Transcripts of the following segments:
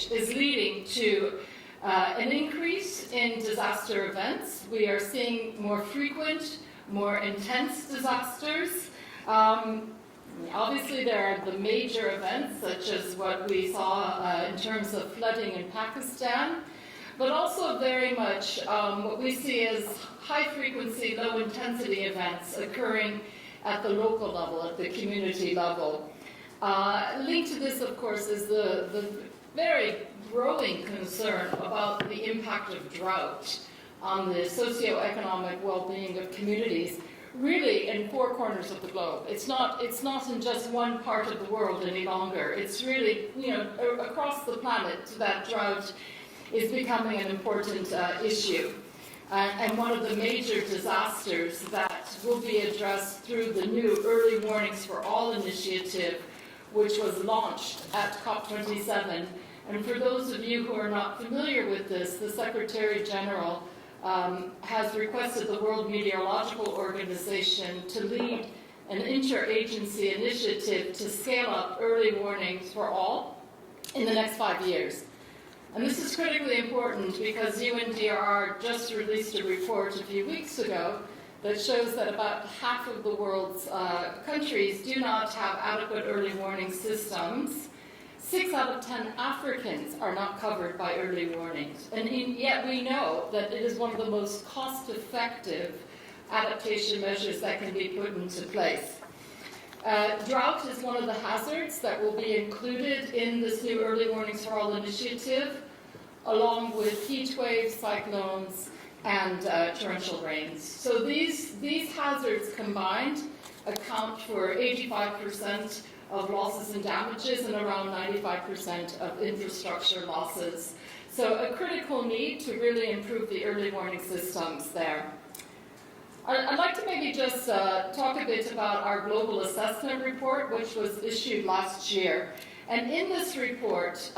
change is leading to an increase in disaster events. We are seeing more frequent, more intense disasters. Obviously, there are the major events, such as what we saw in terms of flooding in Pakistan, but also very much what we see as high-frequency, low-intensity events occurring at the local level, at the community level. Linked to this, of course, is the very growing concern about the impact of drought on the socioeconomic well-being of communities, really in four corners of the globe. It's not in just one part of the world any longer. It's really, across the planet that drought is becoming an important issue. And one of the major disasters that will be addressed through the new Early Warnings for All initiative, which was launched at COP27. And for those of you who are not familiar with this, the Secretary General has requested the World Meteorological Organization to lead an interagency initiative to scale up early warnings for all in the next 5 years. And this is critically important because UNDRR just released a report a few weeks ago that shows that about half of the world's countries do not have adequate early warning systems. 6 out of 10 Africans are not covered by early warnings. And yet we know that it is one of the most cost-effective adaptation measures that can be put into place. Drought is one of the hazards that will be included in this new Early Warnings for All initiative, along with heat waves, cyclones, and torrential rains. So these hazards combined account for 85% of losses and damages and around 95% of infrastructure losses. So a critical need to really improve the early warning systems there. I'd like to maybe just talk a bit about our global assessment report, which was issued last year. And in this report,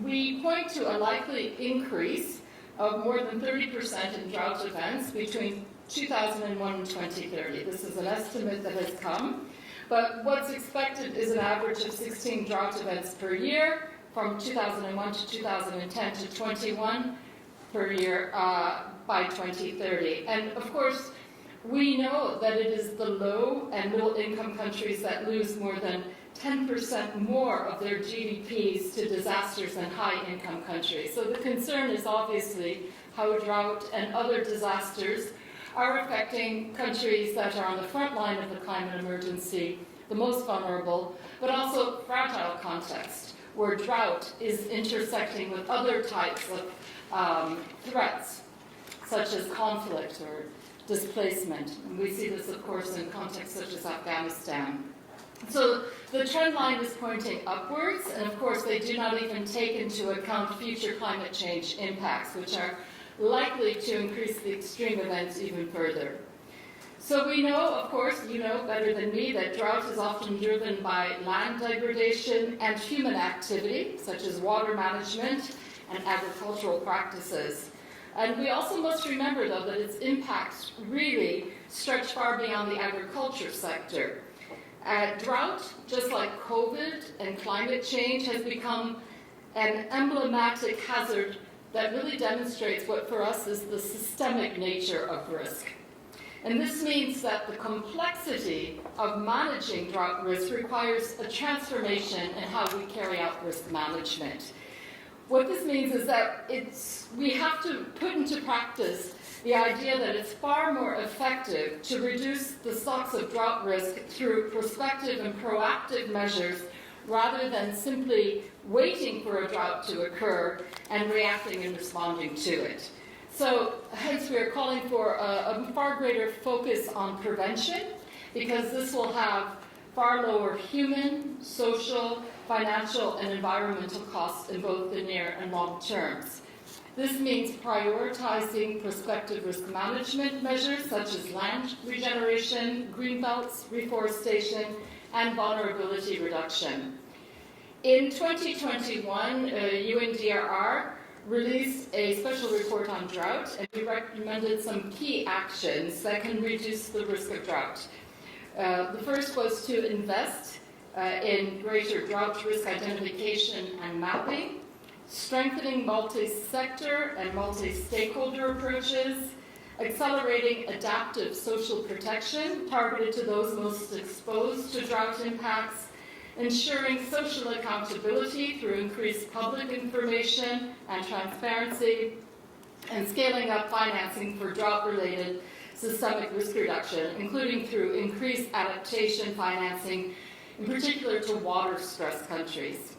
we point to a likely increase of more than 30% in drought events between 2001 and 2030. This is an estimate that has come. But what's expected is an average of 16 drought events per year from 2001 to 2010 to 21 per year by 2030. And of course, we know that it is the low and middle income countries that lose more than 10% more of their GDPs to disasters than high income countries. So the concern is obviously how drought and other disasters are affecting countries that are on the front line of the climate emergency, the most vulnerable, but also fragile context, where drought is intersecting with other types of threats, such as conflict or displacement. And we see this, of course, in contexts such as Afghanistan. So the trend line is pointing upwards, and of course they do not even take into account future climate change impacts, which are likely to increase the extreme events even further. So we know, of course, you know better than me, that drought is often driven by land degradation and human activity, such as water management and agricultural practices. And we also must remember, though, that its impacts really stretch far beyond the agriculture sector. Drought, just like COVID and climate change, has become an emblematic hazard that really demonstrates what for us is the systemic nature of risk. And this means that the complexity of managing drought risk requires a transformation in how we carry out risk management. What this means is that we have to put into practice the idea that it's far more effective to reduce the stocks of drought risk through prospective and proactive measures rather than simply waiting for a drought to occur and reacting and responding to it. So hence we are calling for a far greater focus on prevention, because this will have far lower human, social, financial, and environmental costs in both the near and long terms. This means prioritizing prospective risk management measures such as land regeneration, green belts, reforestation, and vulnerability reduction. In 2021, UNDRR released a special report on drought, and we recommended some key actions that can reduce the risk of drought. The first was to invest in greater drought risk identification and mapping, strengthening multi-sector and multi-stakeholder approaches, accelerating adaptive social protection targeted to those most exposed to drought impacts, ensuring social accountability through increased public information and transparency, and scaling up financing for drought-related systemic risk reduction, including through increased adaptation financing, in particular to water-stressed countries.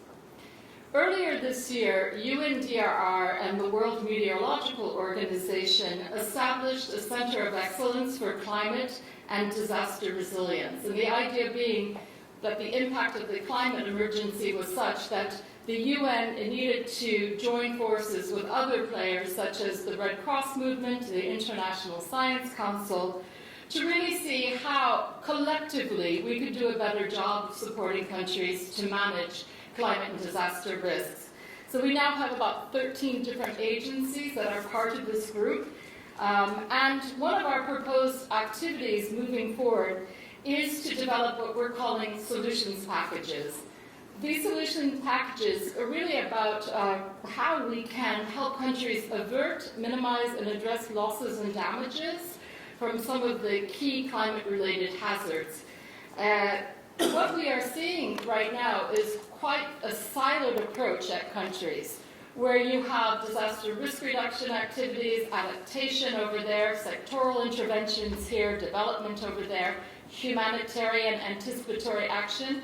Earlier this year, UNDRR and the World Meteorological Organization established a Center of Excellence for Climate and Disaster Resilience, and the idea being that the impact of the climate emergency was such that the UN needed to join forces with other players such as the Red Cross movement, the International Science Council, to really see how collectively we could do a better job of supporting countries to manage climate and disaster risks. So we now have about 13 different agencies that are part of this group. And one of our proposed activities moving forward is to develop what we're calling solutions packages. These solution packages are really about how we can help countries avert, minimize, and address losses and damages from some of the key climate-related hazards. What we are seeing right now is quite a siloed approach at countries, where you have disaster risk reduction activities, adaptation over there, sectoral interventions here, development over there, humanitarian anticipatory action,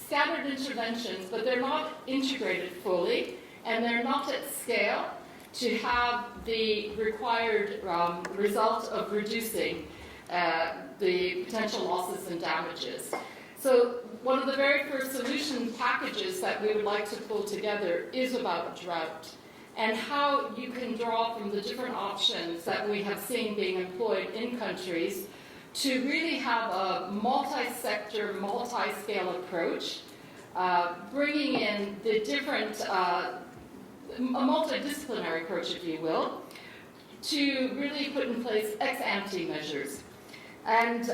scattered interventions, but they're not integrated fully, and they're not at scale to have the required result of reducing the potential losses and damages. So one of the very first solution packages that we would like to pull together is about drought and how you can draw from the different options that we have seen being employed in countries to really have a multi-sector, multi-scale approach, bringing in the different, a multidisciplinary approach, if you will, to really put in place ex-ante measures. And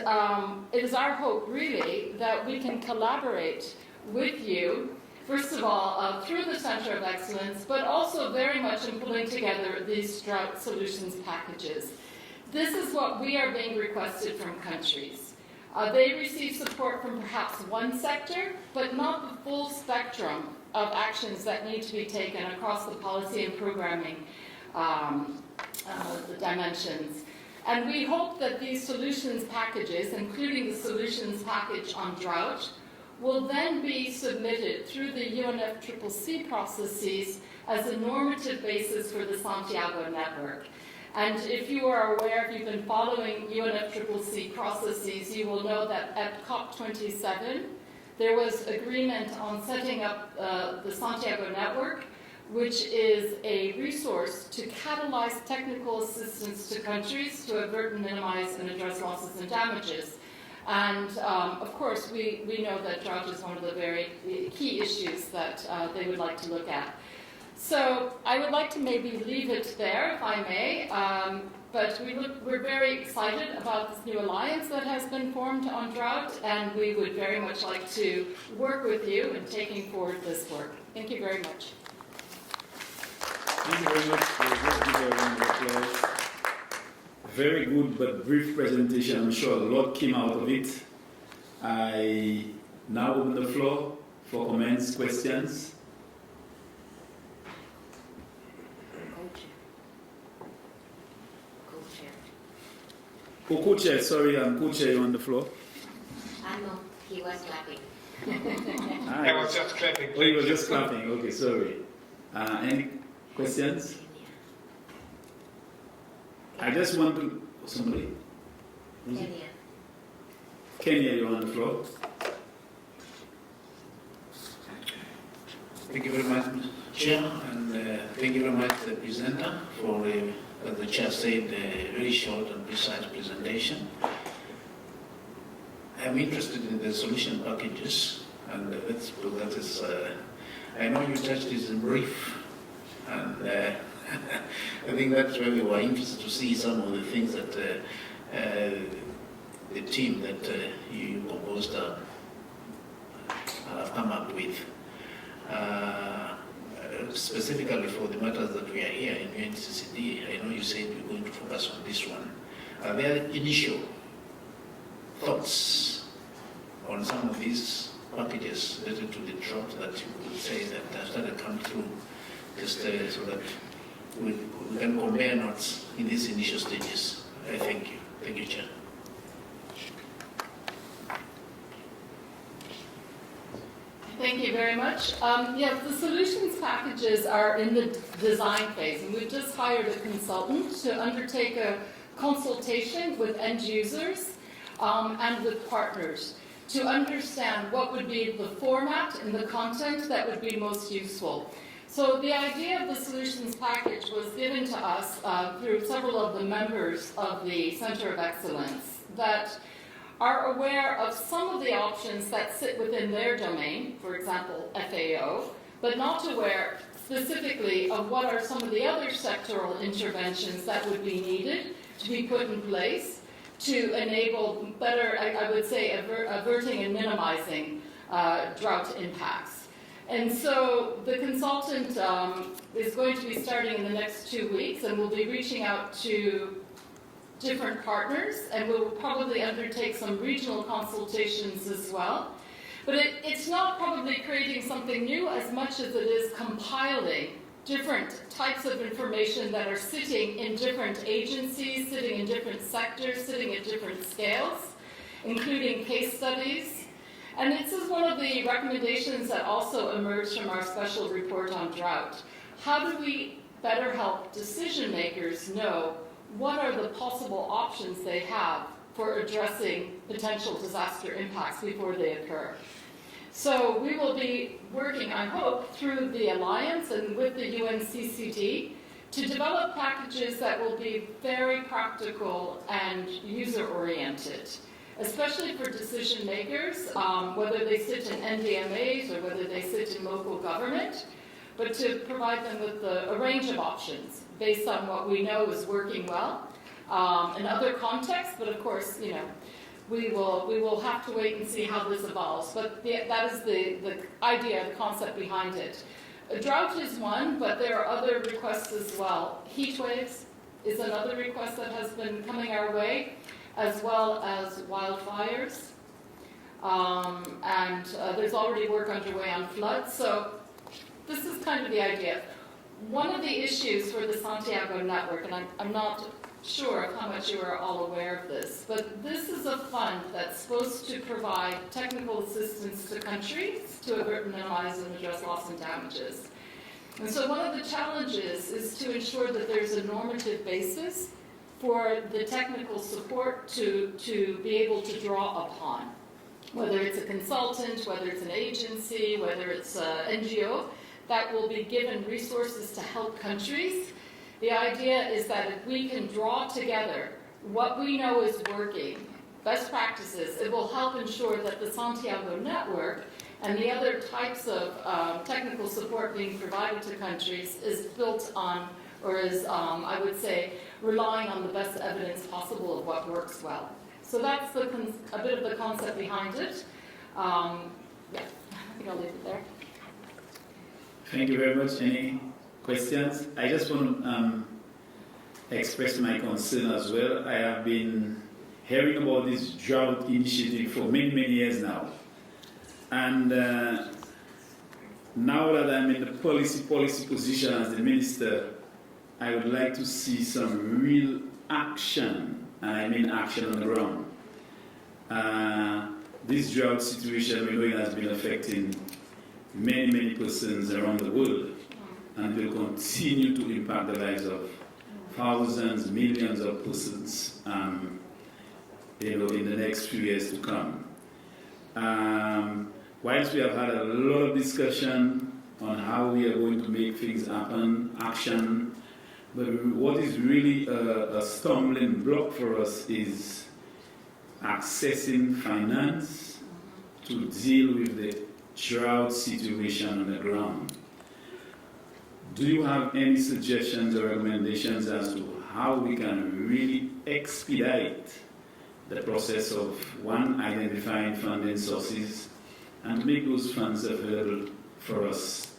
it is our hope, really, that we can collaborate with you, first of all, through the Center of Excellence, but also very much in pulling together these drought solutions packages. This is what we are being requested from countries. They receive support from perhaps one sector, but not the full spectrum of actions that need to be taken across the policy and programming the dimensions. And we hope that these solutions packages, including the solutions package on drought, will then be submitted through the UNFCCC processes as a normative basis for the Santiago network. And if you are aware, if you've been following UNFCCC processes, you will know that at COP27, there was agreement on setting up the Santiago network, which is a resource to catalyze technical assistance to countries to avert and minimize and address losses and damages. And of course, we know that drought is one of the very key issues that they would like to look at. So I would like to maybe leave it there, if I may, but we're very excited about this new alliance that has been formed on drought, and we would very much like to work with you in taking forward this work. Thank you very much. Thank you very much. Let's give a round of applause. Very good but brief presentation. I'm sure a lot came out of it. I now open the floor for comments, questions. Co-chair, sorry, I'm co-chair on the floor. No, he was clapping. I was just clapping. Oh, you were just clapping. Okay, sorry. Any questions? I just want to... Somebody? Kenya. Kenya, you're on the floor. Thank you very much, Chair, and thank you very much, the presenter, for, as the Chair said, a very short and precise presentation. I'm interested in the solution packages, and that is, I know you touched this in brief, and I think that's where we were interested to see some of the things that the team that you proposed have come up with. specifically for the matters that we are here in UNCCD, I know you said you're going to focus on this one. Are there initial thoughts on some of these packages related to the drought that you would say that have started coming through, just so that we can compare notes in these initial stages? I thank you. Thank you, Chair. Thank you very much. Yes, the solutions packages are in the design phase, and we've just hired a consultant to undertake a consultation with end users and with partners to understand what would be the format and the content that would be most useful. So the idea of the solutions package was given to us through several of the members of the Center of Excellence that are aware of some of the options that sit within their domain, for example, FAO, but not aware specifically of what are some of the other sectoral interventions that would be needed to be put in place to enable better, I would say, averting and minimizing drought impacts. And so the consultant is going to be starting in the next 2 weeks, and we'll be reaching out to different partners, and we'll probably undertake some regional consultations as well. But it's not probably creating something new as much as it is compiling different types of information that are sitting in different agencies, sitting in different sectors, sitting at different scales, including case studies. And this is one of the recommendations that also emerged from our special report on drought. How do we better help decision makers know what are the possible options they have for addressing potential disaster impacts before they occur? So we will be working, I hope, through the Alliance and with the UNCCD to develop packages that will be very practical and user-oriented, especially for decision makers, whether they sit in NDMAs or whether they sit in local government, but to provide them with a range of options based on what we know is working well in other contexts. But of course, you know, we will have to wait and see how this evolves. But that is the idea, the concept behind it. A drought is one, but there are other requests as well. Heat waves is another request that has been coming our way, as well as wildfires. And there's already work underway on floods. So this is kind of the idea. One of the issues for the Santiago Network, and I'm not sure of how much you are all aware of this, but this is a fund that's supposed to provide technical assistance to countries to avert, minimize, and address loss and damages. And so one of the challenges is to ensure that there's a normative basis for the technical support to be able to draw upon, whether it's a consultant, whether it's an agency, whether it's an NGO, that will be given resources to help countries. The idea is that if we can draw together what we know is working, best practices, it will help ensure that the Santiago Network and the other types of technical support being provided to countries is built on, or is, I would say, relying on the best evidence possible of what works well. So that's a bit of the concept behind it. Yeah, I think I'll leave it there. Thank you very much. Any questions? I just want to express my concern as well. I have been hearing about this drought initiative for many, many years now. And now that I'm in the policy position as the minister, I would like to see some real action, and I mean action on the ground. This drought situation we know it has been affecting many persons around the world, and will continue to impact the lives of thousands, millions of persons, in the next few years to come. Whilst we have had a lot of discussion on how we are going to make things happen, action, but what is really a stumbling block for us is accessing finance to deal with the drought situation on the ground. Do you have any suggestions or recommendations as to how we can really expedite the process of, one, identifying funding sources and make those funds available for us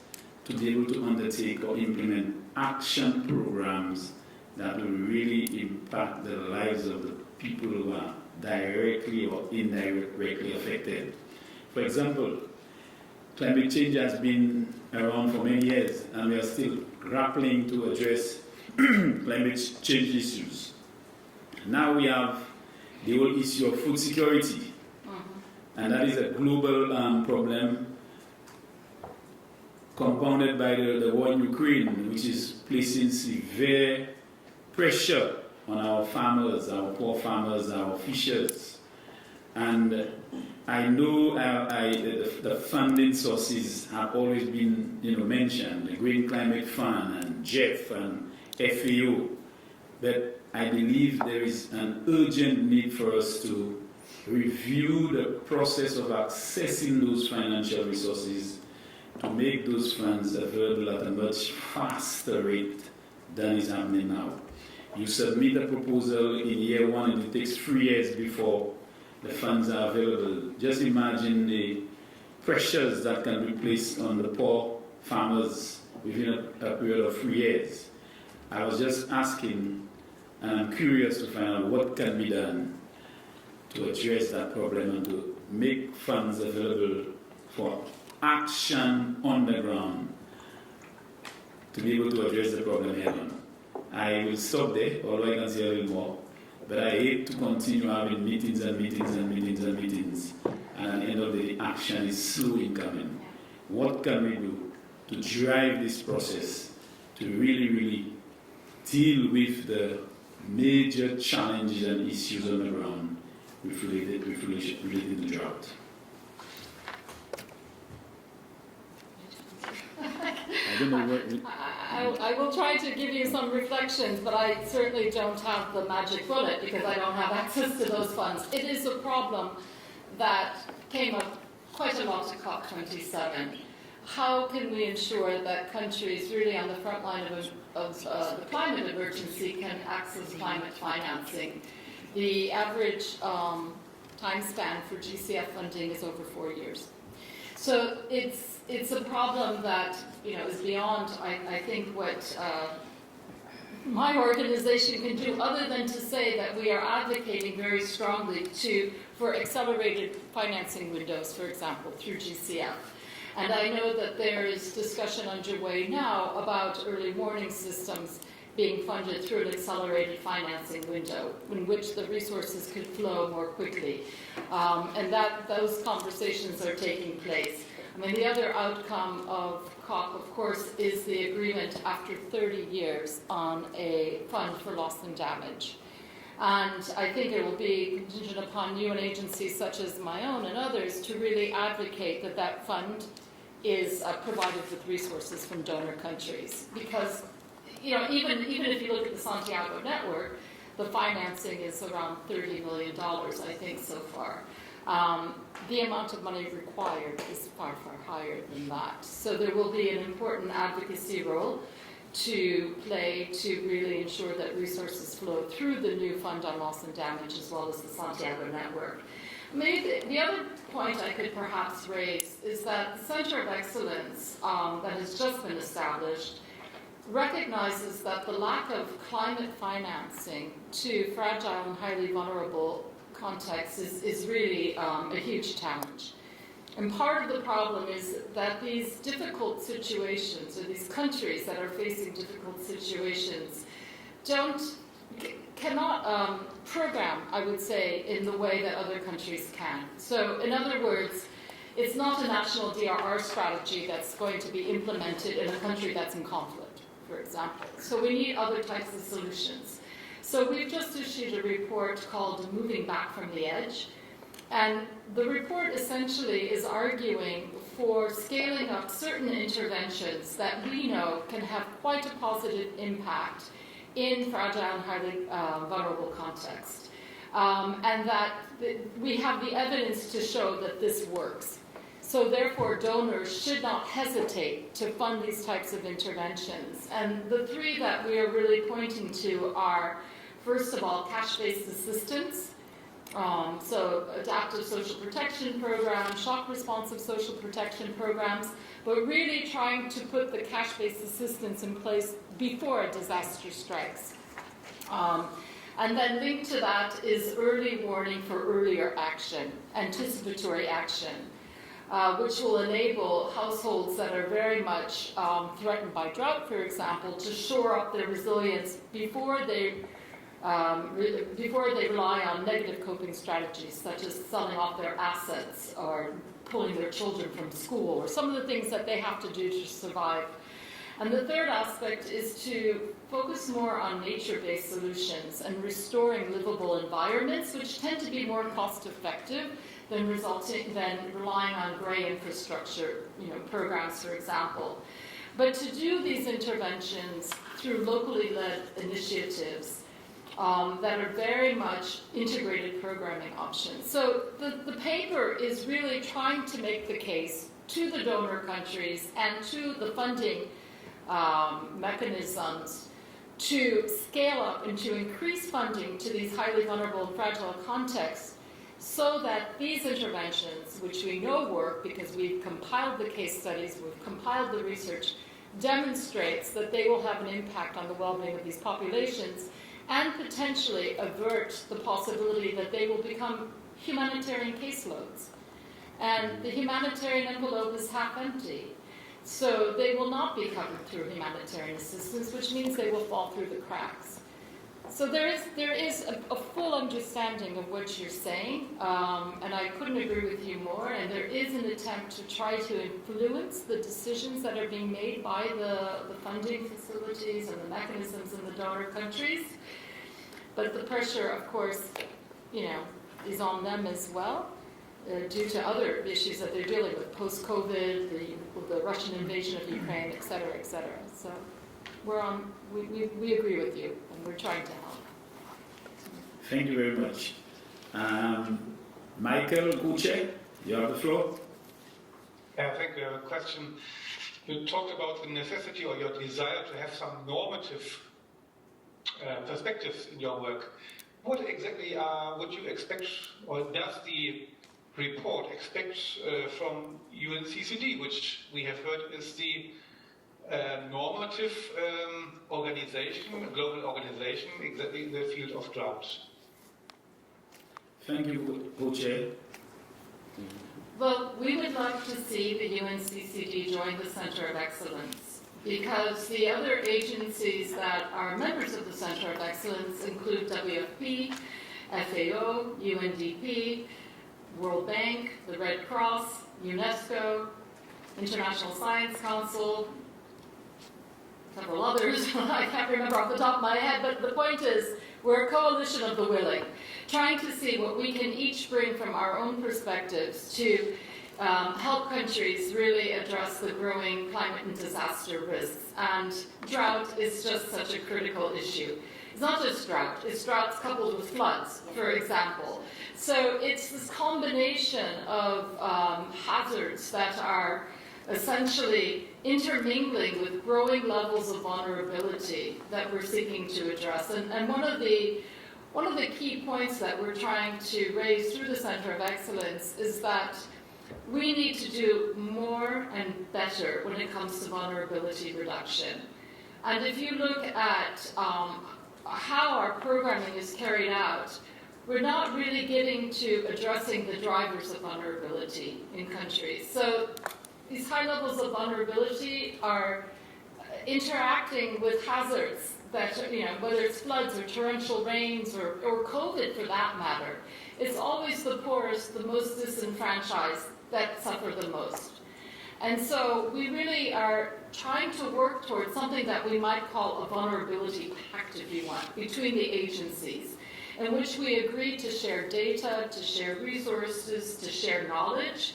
to be able to undertake or implement action programs that will really impact the lives of the people who are directly or indirectly affected. For example, climate change has been around for many years, and we are still grappling to address climate change issues. Now we have the whole issue of food security, and that is a global problem compounded by the war in Ukraine, which is placing severe pressure on our farmers, our poor farmers, our fishers. And I know the funding sources have always been mentioned, the Green Climate Fund and GEF and FAO, but I believe there is an urgent need for us to review the process of accessing those financial resources to make those funds available at a much faster rate than is happening now. You submit a proposal in year one and it takes 3 years before the funds are available. Just imagine the pressures that can be placed on the poor farmers within a period of 3 years. I was just asking, and I'm curious to find out what can be done to address that problem and to make funds available for action on the ground to be able to address the problem head on. I will stop there, although I can say a little more, but I hate to continue having meetings and meetings and meetings and meetings, and at the end of the day, action is slow in coming. What can we do to drive this process to really, really deal with the major challenges and issues on the ground related to drought? I don't know what... I will try to give you some reflections, but I certainly don't have the magic bullet because I don't have access to those funds. It is a problem that came up quite a lot at COP27. How can we ensure that countries really on the front line of the climate emergency can access climate financing? The average time span for GCF funding is over 4 years. So it's a problem that is beyond, I think, what my organization can do, other than to say that we are advocating very strongly for accelerated financing windows, for example, through GCF. And I know that there is discussion underway now about early warning systems being funded through an accelerated financing window in which the resources could flow more quickly. And those conversations are taking place. I mean, the other outcome of COP, of course, is the agreement after 30 years on a fund for loss and damage. And I think it will be contingent upon UN agencies such as my own and others to really advocate that that fund is provided with resources from donor countries. Because, even if you look at the Santiago network, the financing is around $30 million, I think, so far. The amount of money required is far, far higher than that. So there will be an important advocacy role to play to really ensure that resources flow through the new fund on loss and damage as well as the Santiago network. Maybe the other point I could perhaps raise is that the Center of Excellence that has just been established recognizes that the lack of climate financing to fragile and highly vulnerable contexts is really a huge challenge. And part of the problem is that these difficult situations, or these countries that are facing difficult situations, cannot program, I would say, in the way that other countries can. So, in other words, it's not a national DRR strategy that's going to be implemented in a country that's in conflict, for example. So we need other types of solutions. So we've just issued a report called Moving Back from the Edge. And the report essentially is arguing for scaling up certain interventions that we know can have quite a positive impact in fragile and highly vulnerable contexts. And that we have the evidence to show that this works. So therefore, donors should not hesitate to fund these types of interventions. And the three that we are really pointing to are, first of all, cash-based assistance, So adaptive social protection programs, shock responsive social protection programs, but really trying to put the cash-based assistance in place before a disaster strikes. And then linked to that is early warning for earlier action, anticipatory action, which will enable households that are very much threatened by drought, for example, to shore up their resilience before they rely on negative coping strategies, such as selling off their assets or pulling their children from school, or some of the things that they have to do to survive. And the third aspect is to focus more on nature-based solutions and restoring livable environments, which tend to be more cost-effective than relying on grey infrastructure, programs, for example. But to do these interventions through locally led initiatives that are very much integrated programming options. So the paper is really trying to make the case to the donor countries and to the funding mechanisms to scale up and to increase funding to these highly vulnerable and fragile contexts, so that these interventions, which we know work because we've compiled the case studies, we've compiled the research, demonstrates that they will have an impact on the well-being of these populations and potentially avert the possibility that they will become humanitarian caseloads. And the humanitarian envelope is half empty. So they will not be covered through humanitarian assistance, which means they will fall through the cracks. So there is a full understanding of what you're saying, and I couldn't agree with you more, and there is an attempt to try to influence the decisions that are being made by the funding facilities and the mechanisms in the donor countries. But the pressure, of course, is on them as well, due to other issues that they're dealing with, post-COVID, the Russian invasion of Ukraine, et cetera, et cetera. So we agree with you, and we're trying to help. Thank you very much. Michael Guce, you have the floor. Yeah, thank you. I have a question. You talked about the necessity or your desire to have some normative perspectives in your work. What exactly would you expect, or does the report expect from UNCCD, which we have heard is the normative organization, a global organization, exactly in the field of drought? Thank you, Guce. Well, we would like to see the UNCCD join the Center of Excellence, because the other agencies that are members of the Center of Excellence include WFP, FAO, UNDP, World Bank, the Red Cross, UNESCO, International Science Council, several others I can't remember off the top of my head, but the point is we're a coalition of the willing, trying to see what we can each bring from our own perspectives to help countries really address the growing climate and disaster risks. And drought is just such a critical issue. It's not just drought, it's droughts coupled with floods, for example. So it's this combination of hazards that are essentially intermingling with growing levels of vulnerability that we're seeking to address. And one of the key points that we're trying to raise through the Center of Excellence is that we need to do more and better when it comes to vulnerability reduction. And if you look at how our programming is carried out, we're not really getting to addressing the drivers of vulnerability in countries. So these high levels of vulnerability are interacting with hazards that, whether it's floods or torrential rains or COVID for that matter. It's always the poorest, the most disenfranchised that suffer the most. And so we really are trying to work towards something that we might call a vulnerability pact, if you want, between the agencies, in which we agree to share data, to share resources, to share knowledge,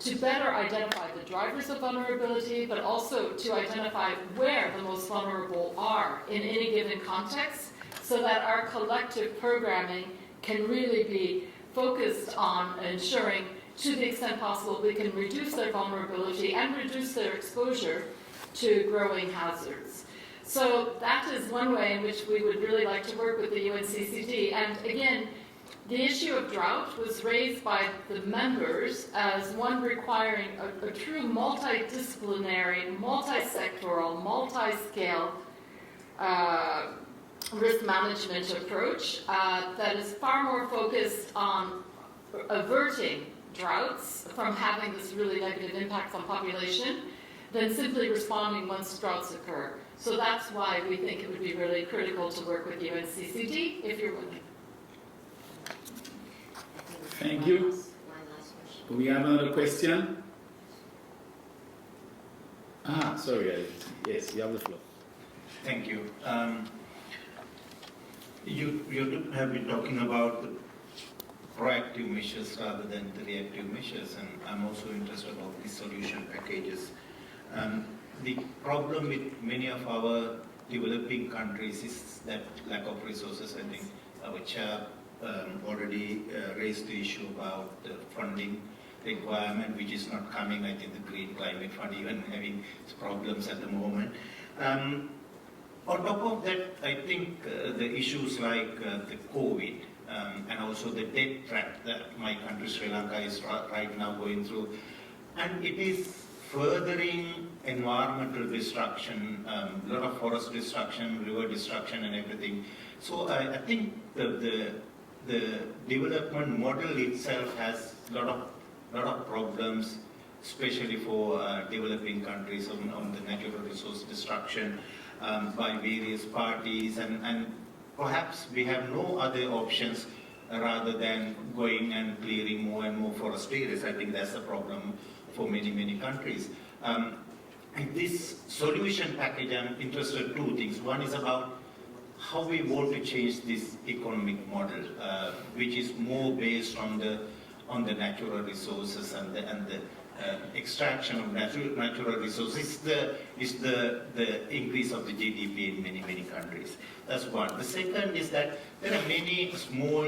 to better identify the drivers of vulnerability, but also to identify where the most vulnerable are in any given context, so that our collective programming can really be focused on ensuring, to the extent possible, we can reduce their vulnerability and reduce their exposure to growing hazards. So that is one way in which we would really like to work with the UNCCD. And again, The issue of drought was raised by the members as one requiring a true multidisciplinary, multi-sectoral, multi-scale risk management approach that is far more focused on averting droughts from having this really negative impact on population than simply responding once droughts occur. So that's why we think it would be really critical to work with UNCCD if you're willing. Thank you. One last question. We have another question. Sorry, yes, you have the floor. Thank you. You have been talking about the proactive measures rather than the reactive measures, and I'm also interested about the solution packages. The problem with many of our developing countries is that lack of resources. I think our chair already raised the issue about the funding requirement, which is not coming. I think the Green Climate Fund even having problems at the moment. On top of that, I think the issues like the COVID and also the debt trap that my country Sri Lanka is right now going through, and it is furthering environmental destruction, a lot of forest destruction, river destruction and everything. So I think the development model itself has a lot of problems, especially for developing countries on the natural resource destruction by various parties, and perhaps we have no other options rather than going and clearing more and more forest areas. I think that's the problem for many countries. In this solution package, I'm interested in two things. One is about how we want to change this economic model, which is more based on the natural resources and the extraction of natural resources. Is the increase of the GDP in many countries. That's one. The second is that there are many small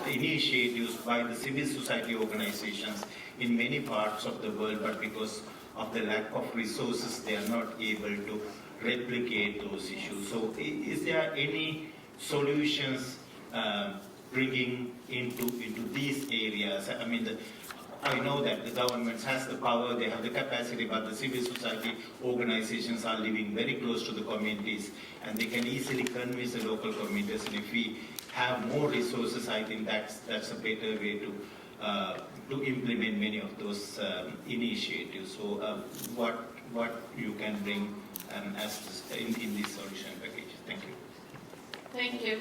initiatives by the civil society organizations in many parts of the world, but because of the lack of resources, they are not able to replicate those issues. So is there any solutions bringing into these areas? I mean, I know that the government has the power, they have the capacity, but the civil society organizations are living very close to the communities, and they can easily convince the local communities. And if we have more resources, I think that's a better way to implement many of those initiatives. So what you can bring as in this solution package? Thank you. Thank you.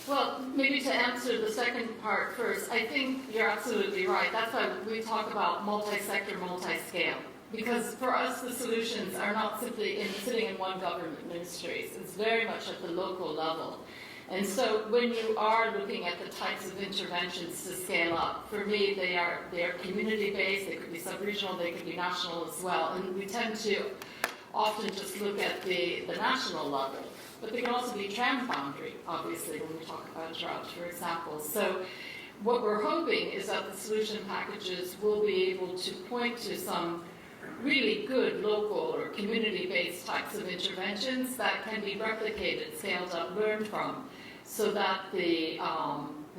Well, maybe to answer the second part first, I think you're absolutely right. That's why we talk about multi-sector, multi-scale. Because for us, the solutions are not simply sitting in one government ministries. It's very much at the local level. And so when you are looking at the types of interventions to scale up, for me, they are community-based, they could be sub-regional, they could be national as well. And we tend to often just look at the national level. But they can also be transboundary, obviously, when we talk about drought, for example. So what we're hoping is that the solution packages will be able to point to some really good local or community-based types of interventions that can be replicated, scaled up, learned from, so that the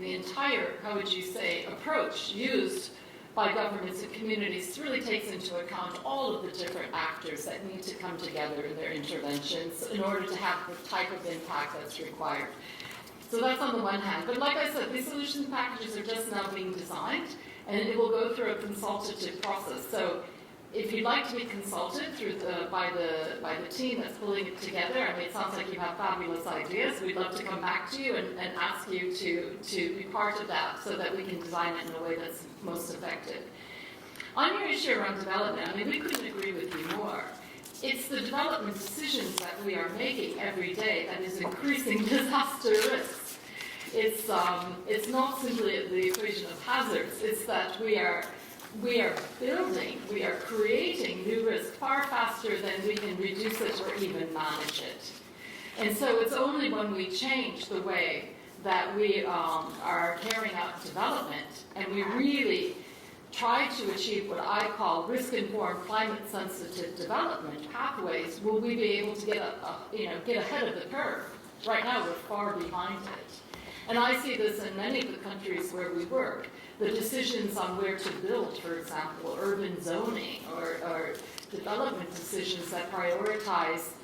entire, how would you say, approach used by governments and communities really takes into account all of the different actors that need to come together in their interventions in order to have the type of impact that's required. So that's on the one hand. But like I said, these solution packages are just now being designed, and it will go through a consultative process. So if you'd like to be consulted by the team that's pulling it together, I mean, it sounds like you have fabulous ideas. We'd love to come back to you and ask you to be part of that so that we can design it in a way that's most effective. On your issue around development, I mean, we couldn't agree with you more. It's the development decisions that we are making every day that is increasing disaster risks. It's not simply the equation of hazards. It's that we are building, we are creating new risk far faster than we can reduce it or even manage it. And so it's only when we change the way that we are carrying out development and we really try to achieve what I call risk-informed, climate-sensitive development pathways, will we be able to get ahead of the curve. Right now, we're far behind it. And I see this in many of the countries where we work. The decisions on where to build, for example, urban zoning or development decisions that prioritize,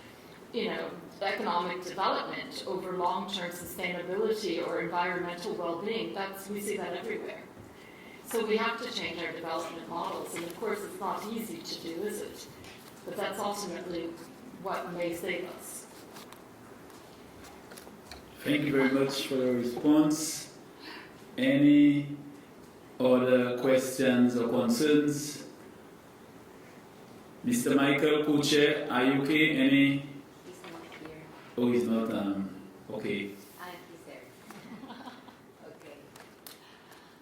economic development over long-term sustainability or environmental well-being, we see that everywhere. So we have to change our development models, and of course it's not easy to do, is it? But that's ultimately what may save us. Thank you very much for your response. Any other questions or concerns? Mr. Michael, co-chair, are you okay? Any? He's not here. Oh, he's not. Okay. He's there. Okay.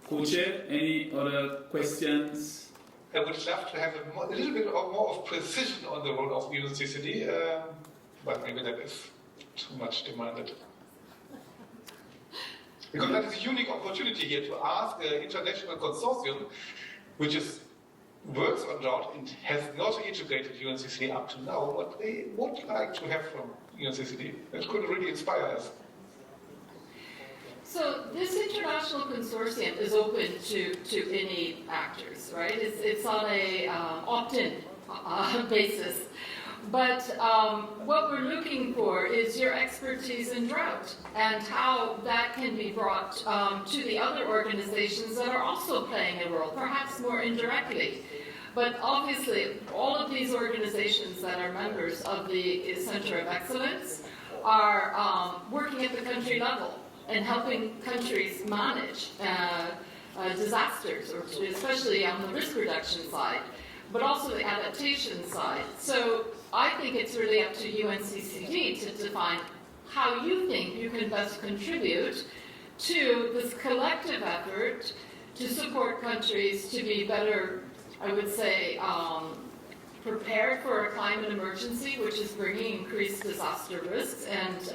Co-chair, any other questions? I would love to have a little bit more of precision on the role of UNCCD, but maybe that is too much demanded. Because that is a unique opportunity here to ask an international consortium, which works on drought and has not integrated UNCCD up to now, what they would like to have from UNCCD. That could really inspire us. So this international consortium is open to any actors, right? It's on a opt-in basis. But what we're looking for is your expertise in drought and how that can be brought to the other organizations that are also playing a role, perhaps more indirectly. But obviously, all of these organizations that are members of the Center of Excellence are working at the country level and helping countries manage disasters, or especially on the risk reduction side, but also the adaptation side. So I think it's really up to UNCCD to define how you think you can best contribute to this collective effort to support countries to be better, I would say, prepared for a climate emergency, which is bringing increased disaster risks, and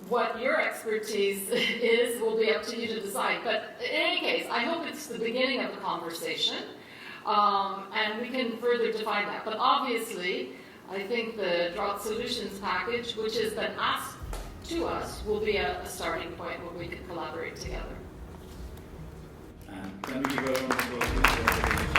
what your expertise is will be up to you to decide. But in any case, I hope it's the beginning of a conversation, and we can further define that. But obviously, I think the drought solutions package, which has been asked to us, will be a starting point where we can collaborate together. Can we give a round of applause?